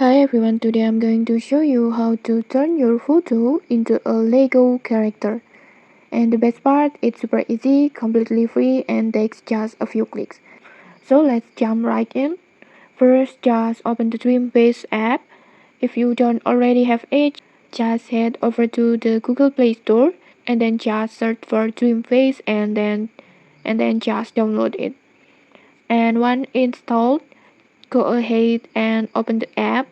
Hi everyone, today I'm going to show you how to turn your photo into a Lego character. And the best part, it's super easy, completely free and takes just a few clicks. So let's jump right in. First, just open the Dreamface app. If you don't already have it, just head over to the Google Play Store and then just search for Dreamface and then just download it. And once installed, go ahead and open the app.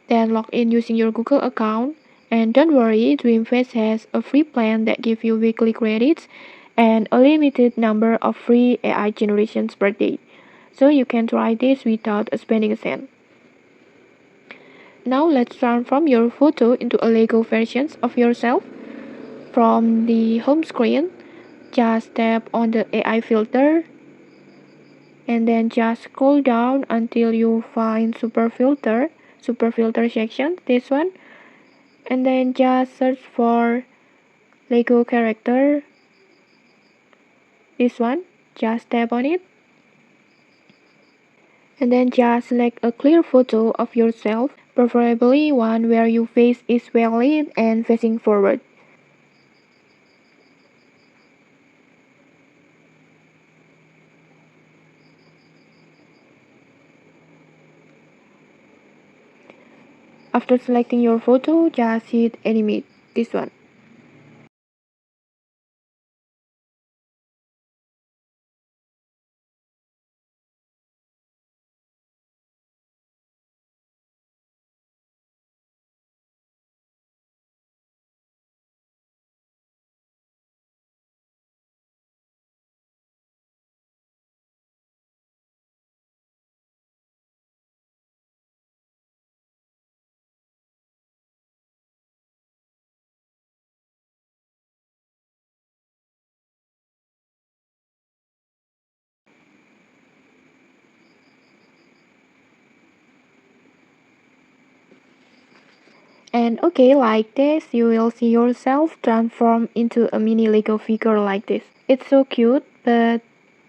Then log in using your Google account. And don't worry, Dreamface has a free plan that gives you weekly credits and a limited number of free AI generations per day. So you can try this without spending a cent. Now let's transform your photo into a Lego version of yourself. From the home screen, just tap on the AI filter and then just scroll down until you find super filter section, this one. And then just search for Lego character, this one, just tap on it and then just select a clear photo of yourself, preferably one where your face is well lit and facing forward. After selecting your photo, just hit animate, this one. And okay, like this, you will see yourself transform into a mini Lego figure like this. It's so cute, but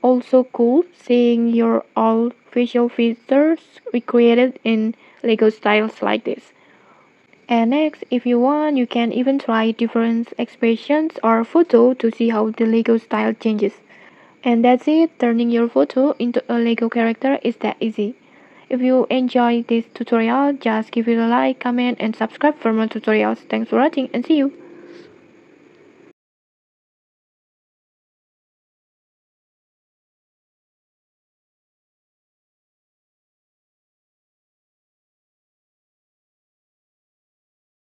also cool seeing your old facial features recreated in Lego styles like this. And next, if you want, you can even try different expressions or photo to see how the Lego style changes. And that's it, turning your photo into a Lego character is that easy. If you enjoyed this tutorial, just give it a like, comment and subscribe for more tutorials. Thanks for watching and see you!